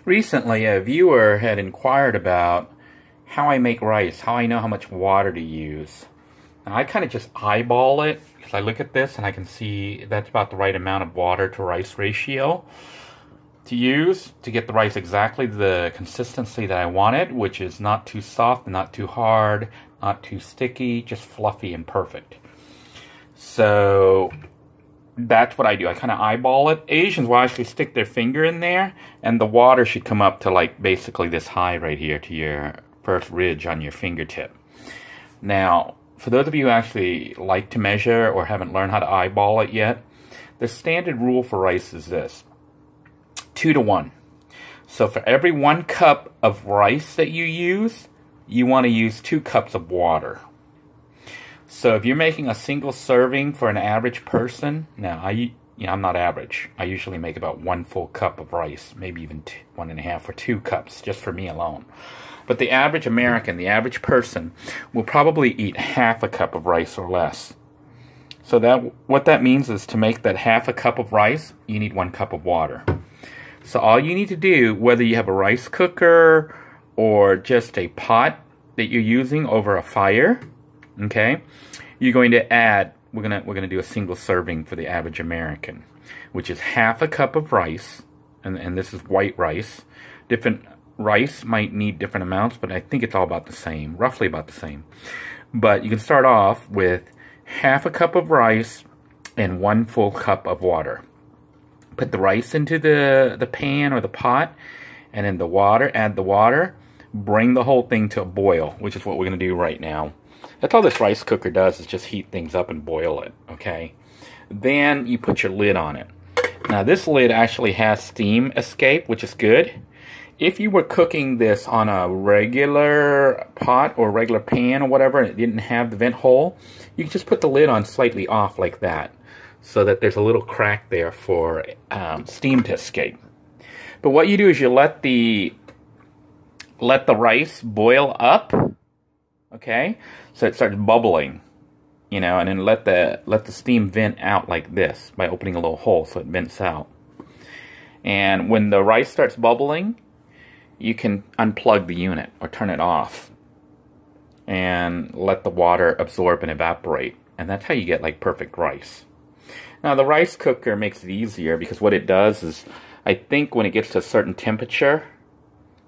Recently, a viewer had inquired about how I make rice, how I know how much water to use. Now, I kind of just eyeball it, because I look at this and I can see that's about the right amount of water to rice ratio to use to get the rice exactly the consistency that I wanted, which is not too soft, not too hard, not too sticky, just fluffy and perfect. So that's what I do. I kind of eyeball it. Asians will actually stick their finger in there, and the water should come up to like basically this high right here to your first ridge on your fingertip. Now, for those of you who actually like to measure or haven't learned how to eyeball it yet, the standard rule for rice is this: 2 to 1. So for every 1 cup of rice that you use, you want to use 2 cups of water. So if you're making a single serving for an average person, now I'm not average. I usually make about 1 full cup of rice, maybe even 1.5 or 2 cups, just for me alone. But the average American, the average person, will probably eat half a cup of rice or less. So what that means is to make that half a cup of rice, you need 1 cup of water. So all you need to do, whether you have a rice cooker or just a pot that you're using over a fire, okay, you're going to add, we're gonna do a single serving for the average American, which is half a cup of rice, and this is white rice. Different rice might need different amounts, but I think it's all about the same, roughly about the same. But you can start off with half a cup of rice and 1 full cup of water. Put the rice into the pan or the pot, and then the water, add the water, bring the whole thing to a boil, which is what we're going to do right now. That's all this rice cooker does, is just heat things up and boil it, okay? Then you put your lid on it. Now this lid actually has steam escape, which is good. If you were cooking this on a regular pot or regular pan or whatever, and it didn't have the vent hole, you can just put the lid on slightly off like that, so that there's a little crack there for steam to escape. But what you do is you let the rice boil up, okay? So it starts bubbling, you know, and then let the steam vent out like this by opening a little hole so it vents out. And when the rice starts bubbling, you can unplug the unit or turn it off and let the water absorb and evaporate. And that's how you get like perfect rice. Now the rice cooker makes it easier because what it does is, I think when it gets to a certain temperature,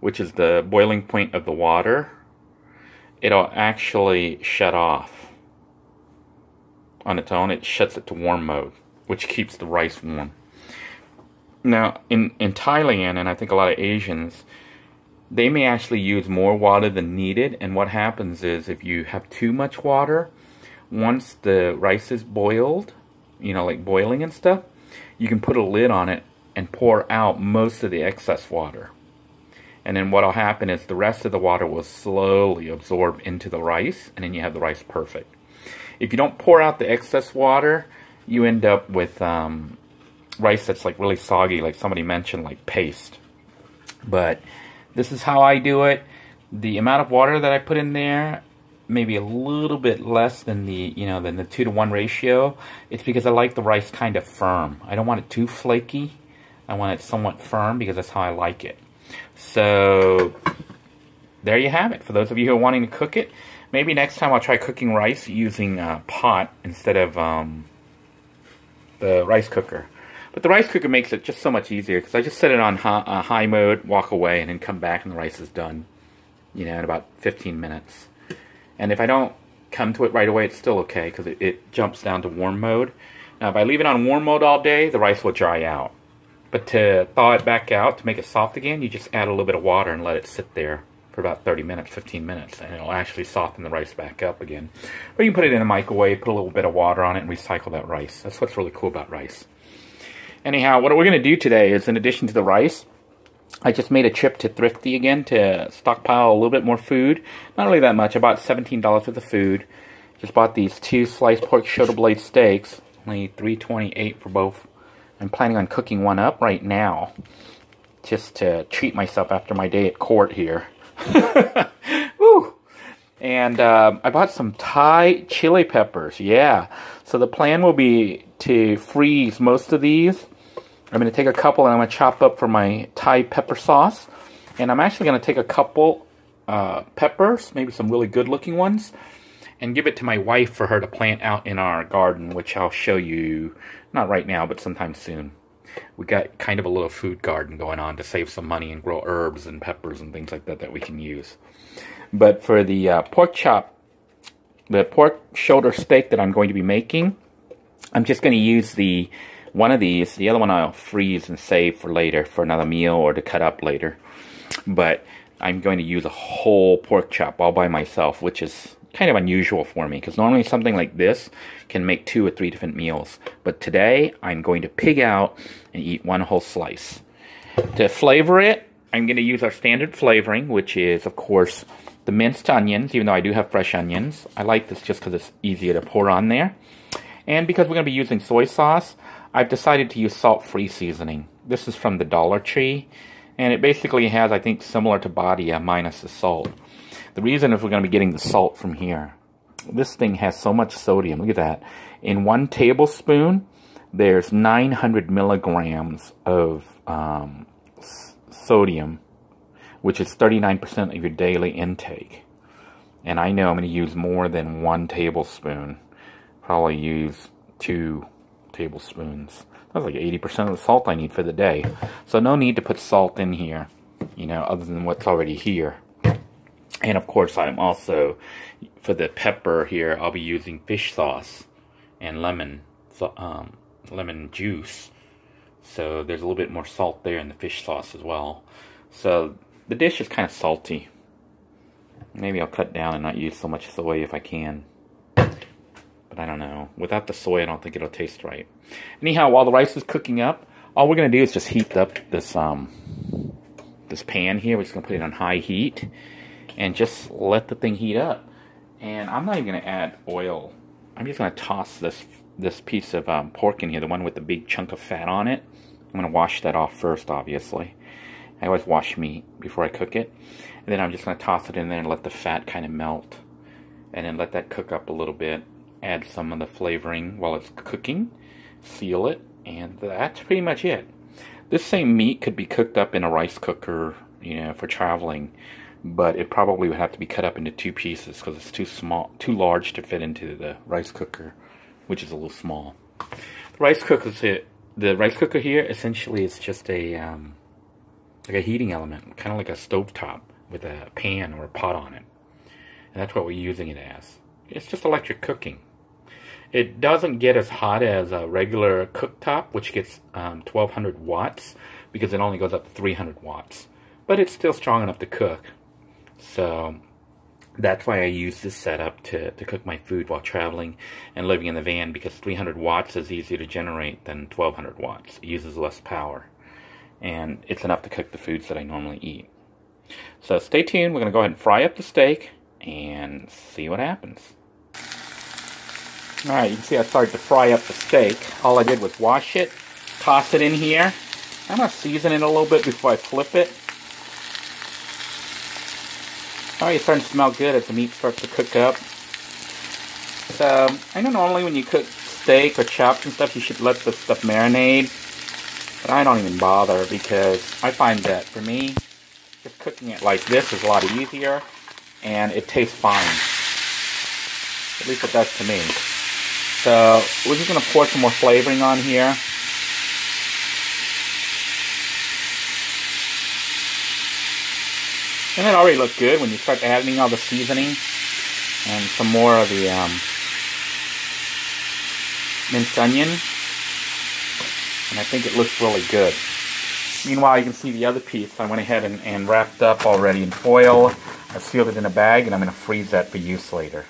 which is the boiling point of the water, it'll actually shut off on its own. It shuts it to warm mode, which keeps the rice warm. Now in Thailand, and I think a lot of Asians, they may actually use more water than needed, and what happens is if you have too much water, once the rice is boiled, you know, like boiling and stuff, you can put a lid on it and pour out most of the excess water. And then what'll happen is the rest of the water will slowly absorb into the rice, and then you have the rice perfect. If you don't pour out the excess water, you end up with rice that's like really soggy, like somebody mentioned, like paste. But this is how I do it. The amount of water that I put in there, maybe a little bit less than the 2 to 1 ratio. It's because I like the rice kind of firm. I don't want it too flaky. I want it somewhat firm because that's how I like it. So there you have it. For those of you who are wanting to cook it, maybe next time I'll try cooking rice using a pot instead of the rice cooker. But the rice cooker makes it just so much easier because I just set it on high mode, walk away, and then come back and the rice is done, you know, in about 15 minutes. And if I don't come to it right away, it's still okay because it jumps down to warm mode. Now, if I leave it on warm mode all day, the rice will dry out. But to thaw it back out, to make it soft again, you just add a little bit of water and let it sit there for about 30 minutes, 15 minutes, and it'll actually soften the rice back up again. Or you can put it in a microwave, put a little bit of water on it, and recycle that rice. That's what's really cool about rice. Anyhow, what we're going to do today is, in addition to the rice, I just made a trip to Thrifty again to stockpile a little bit more food. Not really that much. I bought $17 worth of food. Just bought these 2 sliced pork shoulder blade steaks. Only $3.28 for both. I'm planning on cooking one up right now, just to treat myself after my day at court here. Woo! And I bought some Thai chili peppers. Yeah. So the plan will be to freeze most of these I'm going to take a couple and I'm going to chop up for my Thai pepper sauce. And I'm actually going to take a couple peppers, maybe some really good looking ones, and give it to my wife for her to plant out in our garden, which I'll show you, not right now, but sometime soon. We got kind of a little food garden going on to save some money and grow herbs and peppers and things like that that we can use. But for the pork chop, the pork shoulder steak that I'm going to be making, I'm just going to use one of these. The other one I'll freeze and save for later, for another meal or to cut up later. But I'm going to use a whole pork chop all by myself, which is kind of unusual for me, because normally something like this can make 2 or 3 different meals. But today, I'm going to pig out and eat one whole slice. To flavor it, I'm going to use our standard flavoring, which is, of course, the minced onions, even though I do have fresh onions. I like this just because it's easier to pour on there. And because we're going to be using soy sauce, I've decided to use salt-free seasoning. This is from the Dollar Tree, and it basically has, I think, similar to Badia minus the salt. The reason is we're going to be getting the salt from here. This thing has so much sodium. Look at that. In 1 tablespoon, there's 900 milligrams of sodium, which is 39% of your daily intake. And I know I'm going to use more than 1 tablespoon. Probably use 2 tablespoons. That's like 80% of the salt I need for the day. So no need to put salt in here, you know, other than what's already here. And of course, I'm also, for the pepper here, I'll be using fish sauce and lemon juice. So there's a little bit more salt there in the fish sauce as well. So the dish is kind of salty. Maybe I'll cut down and not use so much soy if I can. But I don't know. Without the soy, I don't think it'll taste right. Anyhow, while the rice is cooking up, all we're going to do is just heat up this this pan here. We're just going to put it on high heat and just let the thing heat up. And I'm not even going to add oil. I'm just going to toss this piece of pork in here, the one with the big chunk of fat on it. I'm going to wash that off first, obviously. I always wash meat before I cook it. And then I'm just going to toss it in there and let the fat kind of melt. And then let that cook up a little bit. Add some of the flavoring while it's cooking. Seal it. And that's pretty much it. This same meat could be cooked up in a rice cooker, you know, for traveling. But it probably would have to be cut up into 2 pieces because it's too large to fit into the rice cooker, which is a little small. The rice cooker here essentially is just a like a heating element, kind of like a stovetop with a pan or a pot on it. And that's what we're using it as. It's just electric cooking. It doesn't get as hot as a regular cooktop, which gets 1200 watts, because it only goes up to 300 watts. But it's still strong enough to cook. So that's why I use this setup to cook my food while traveling and living in the van, because 300 watts is easier to generate than 1200 watts. It uses less power. And it's enough to cook the foods that I normally eat. So stay tuned. We're going to go ahead and fry up the steak and see what happens. Alright, you can see I started to fry up the steak. All I did was wash it, toss it in here. I'm going to season it a little bit before I flip it. Alright, it's starting to smell good as the meat starts to cook up. So, I know normally when you cook steak or chops and stuff, you should let the stuff marinate. But I don't even bother, because I find that for me, just cooking it like this is a lot easier. And it tastes fine. At least it does to me. So, we're just going to pour some more flavoring on here. And it already looks good when you start adding all the seasoning and some more of the minced onion. And I think it looks really good. Meanwhile, you can see the other piece I went ahead and wrapped up already in foil. I sealed it in a bag, and I'm going to freeze that for use later.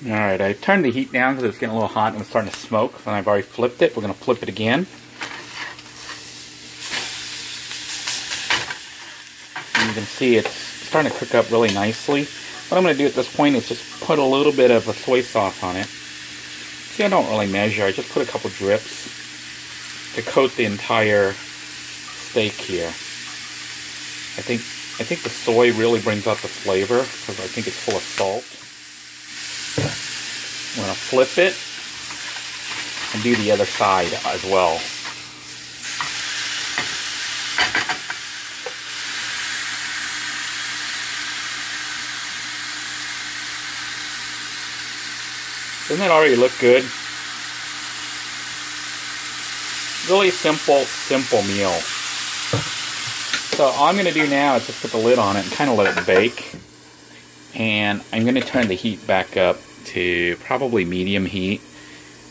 Alright, I turned the heat down because it was getting a little hot and it was starting to smoke. So I've already flipped it. We're going to flip it again. And you can see it's starting to cook up really nicely. What I'm going to do at this point is just put a little bit of a soy sauce on it. See, I don't really measure. I just put a couple drips to coat the entire steak here. I think the soy really brings out the flavor because I think it's full of salt. I'm going to flip it and do the other side as well. Doesn't it already look good? Really simple meal. So all I'm going to do now is just put the lid on it and kind of let it bake. And I'm going to turn the heat back up to probably medium heat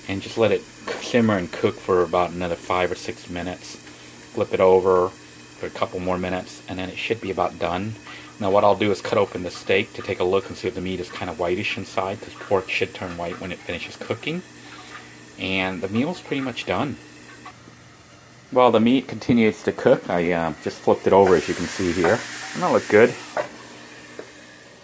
and just let it simmer and cook for about another 5 or 6 minutes. Flip it over for a couple more minutes and then it should be about done. Now what I'll do is cut open the steak to take a look and see if the meat is kind of whitish inside, because pork should turn white when it finishes cooking. And the meal's pretty much done. While the meat continues to cook, I just flipped it over, as you can see here. And that look good.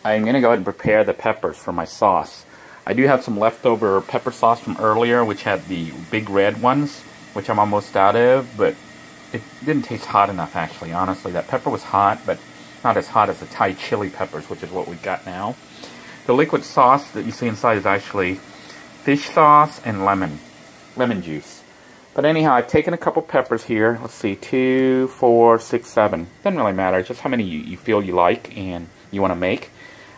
I'm going to go ahead and prepare the peppers for my sauce. I do have some leftover pepper sauce from earlier, which had the big red ones, which I'm almost out of, but it didn't taste hot enough, actually, honestly. That pepper was hot, but not as hot as the Thai chili peppers, which is what we got now. The liquid sauce that you see inside is actually fish sauce and lemon juice. But anyhow, I've taken a couple peppers here. Let's see, 2, 4, 6, 7. Doesn't really matter, just how many you feel you like and you want to make.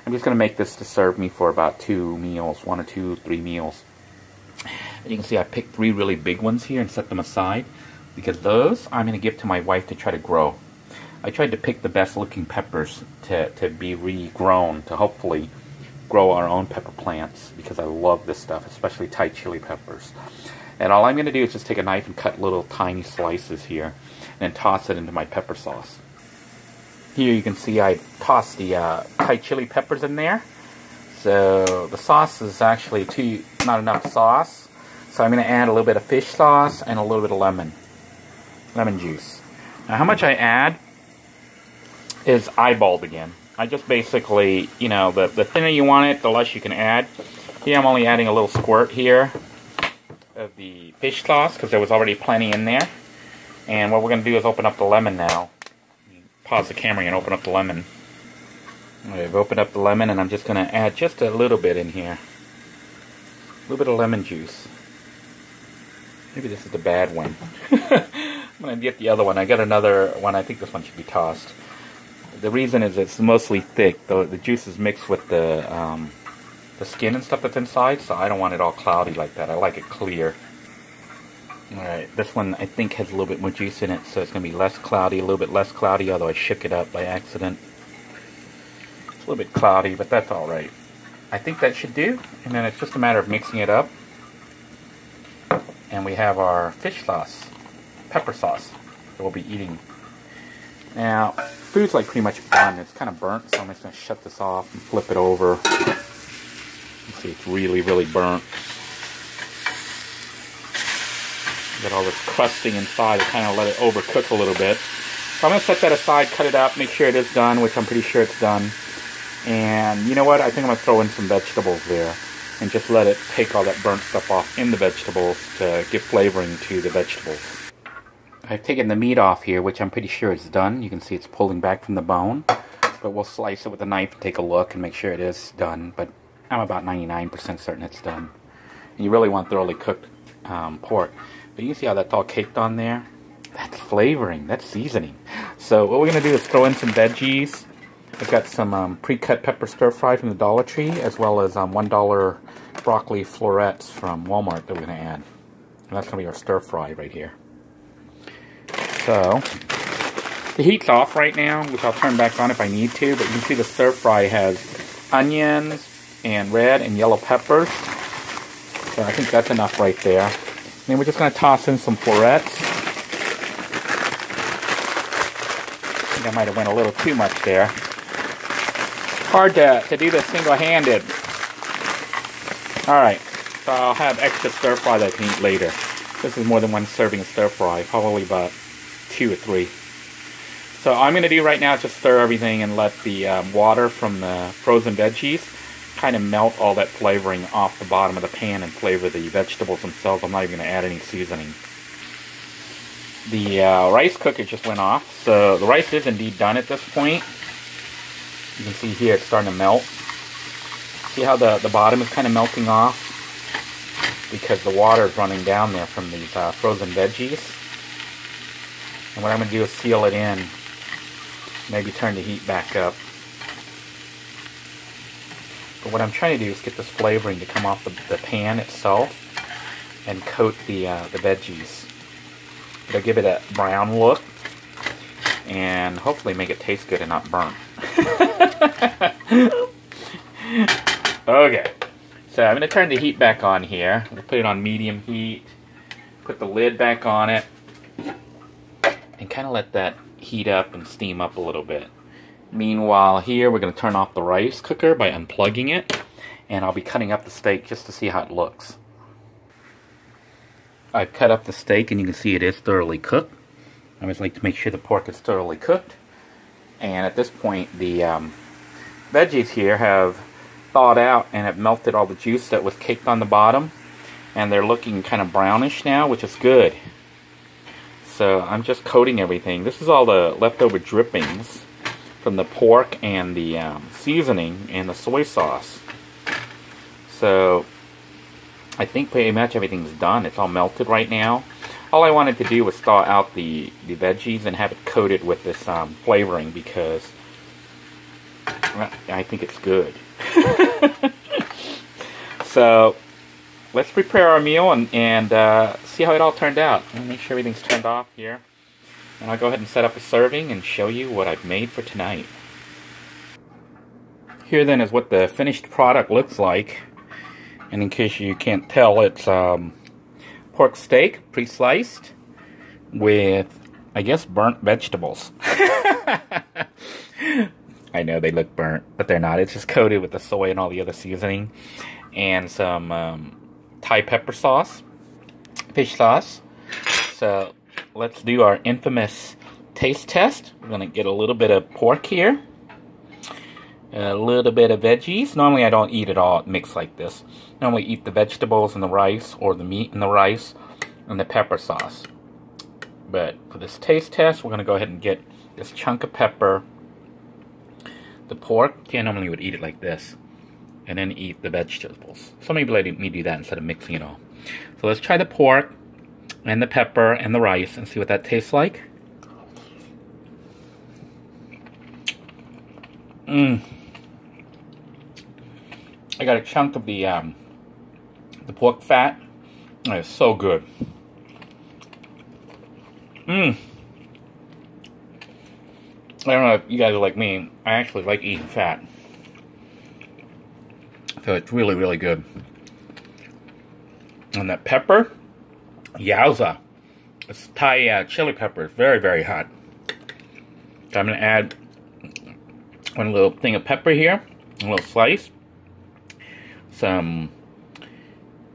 I'm just going to make this to serve me for about 2 meals, 1 or 2, 3 meals. And you can see I picked 3 really big ones here and set them aside, because those I'm going to give to my wife to try to grow. I tried to pick the best looking peppers to be regrown, to hopefully grow our own pepper plants, because I love this stuff, especially Thai chili peppers. And all I'm going to do is just take a knife and cut little tiny slices here and then toss it into my pepper sauce. Here you can see I tossed the Thai chili peppers in there. So the sauce is actually not enough sauce. So I'm going to add a little bit of fish sauce and a little bit of lemon juice. Now how much I add is eyeballed again. I just basically, you know, the thinner you want it, the less you can add. Here I'm only adding a little squirt here of the fish sauce, because there was already plenty in there. And what we're going to do is open up the lemon now. Pause the camera and open up the lemon. I've opened up the lemon and I'm just going to add just a little bit in here. A little bit of lemon juice. Maybe this is the bad one. I'm going to get the other one. I got another one. I think this one should be tossed. The reason is it's mostly thick. The juice is mixed with the skin and stuff that's inside, so I don't want it all cloudy like that. I like it clear. Alright, this one I think has a little bit more juice in it, so it's going to be less cloudy, a little bit less cloudy, although I shook it up by accident. It's a little bit cloudy, but that's alright. I think that should do, and then it's just a matter of mixing it up. And we have our fish sauce, pepper sauce, that we'll be eating. Now, food's like pretty much done. It's kind of burnt, so I'm just going to shut this off and flip it over. You see it's really, really burnt. Got all this crusting inside. I kind of let it overcook a little bit. So I'm going to set that aside, cut it up, make sure it is done, which I'm pretty sure it's done. And you know what? I think I'm going to throw in some vegetables there and just let it take all that burnt stuff off in the vegetables to give flavoring to the vegetables. I've taken the meat off here, which I'm pretty sure is done. You can see it's pulling back from the bone. But we'll slice it with a knife and take a look and make sure it is done. But I'm about 99% certain it's done. And you really want thoroughly cooked pork. But you can see how that's all caked on there. That's flavoring. That's seasoning. So what we're going to do is throw in some veggies. I've got some pre-cut pepper stir-fry from the Dollar Tree, as well as $1 broccoli florets from Walmart that we're going to add. And that's going to be our stir-fry right here. So the heat's off right now, which I'll turn back on if I need to. But you can see the stir-fry has onions and red and yellow peppers. So I think that's enough right there. And then we're just going to toss in some florets. I think I might have went a little too much there. Hard to do this single-handed. Alright, so I'll have extra stir-fry that I can eat later. This is more than one serving of stir-fry, probably about 2 or 3. So all I'm going to do right now is just stir everything and let the water from the frozen veggies kind of melt all that flavoring off the bottom of the pan and flavor the vegetables themselves. I'm not even going to add any seasoning. The rice cooker just went off, so the rice is indeed done at this point. You can see here it's starting to melt. See how the bottom is kind of melting off? Because the water is running down there from these frozen veggies. And what I'm going to do is seal it in. Maybe turn the heat back up. But what I'm trying to do is get this flavoring to come off the pan itself and coat the veggies. It'll give it a brown look and hopefully make it taste good and not burnt. Okay, so I'm going to turn the heat back on here. I'm going to put it on medium heat, put the lid back on it, and kind of let that heat up and steam up a little bit. Meanwhile, here we're going to turn off the rice cooker by unplugging it, and I'll be cutting up the steak just to see how it looks. I've cut up the steak, and you can see it is thoroughly cooked. I always like to make sure the pork is thoroughly cooked. And at this point, the veggies here have thawed out and have melted all the juice that was caked on the bottom. And they're looking kind of brownish now, which is good. So I'm just coating everything. This is all the leftover drippings from the pork and the seasoning and the soy sauce. So I think pretty much everything's done. It's all melted right now. All I wanted to do was thaw out the veggies and have it coated with this flavoring because I think it's good. So let's prepare our meal and see how it all turned out. Let me make sure everything's turned off here. And I'll go ahead and set up a serving and show you what I've made for tonight. Here then is what the finished product looks like. And in case you can't tell, it's pork steak, pre-sliced, with, I guess, burnt vegetables. I know they look burnt, but they're not. It's just coated with the soy and all the other seasoning. And some Thai pepper sauce, fish sauce. So let's do our infamous taste test. We're going to get a little bit of pork here. A little bit of veggies. Normally I don't eat it all mixed like this. I normally eat the vegetables and the rice, or the meat and the rice, and the pepper sauce. But for this taste test, we're going to go ahead and get this chunk of pepper, the pork. I normally would eat it like this, and then eat the vegetables. So maybe let me do that instead of mixing it all. So let's try the pork and the pepper and the rice and see what that tastes like. I got a chunk of the pork fat. It's so good. I don't know if you guys are like me. I actually like eating fat. So it's really, really good. And that pepper, yowza. It's Thai chili pepper. It's very, very hot. So I'm going to add one little thing of pepper here. A little slice. Some,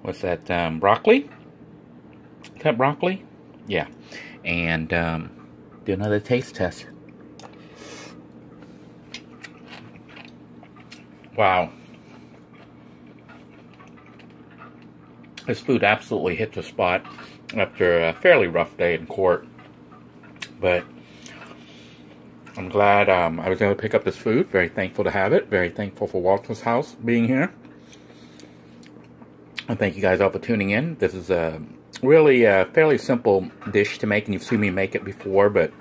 what's that, broccoli? Is that broccoli? Yeah. And do another taste test. Wow. This food absolutely hit the spot after a fairly rough day in court. But I'm glad I was able to pick up this food. Very thankful to have it. Very thankful for Walter's house being here. And thank you guys all for tuning in. This is a really fairly simple dish to make, and you've seen me make it before, but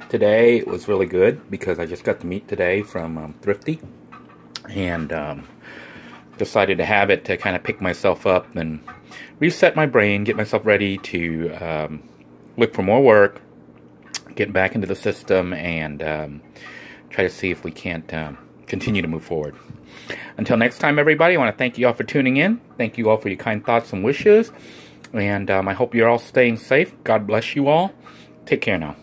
today it was really good because I just got the meat today from Thrifty, and decided to have it to kind of pick myself up and reset my brain, get myself ready to look for more work, get back into the system, and try to see if we can't continue to move forward. Until next time, everybody, I want to thank you all for tuning in. Thank you all for your kind thoughts and wishes. And I hope you're all staying safe. God bless you all. Take care now.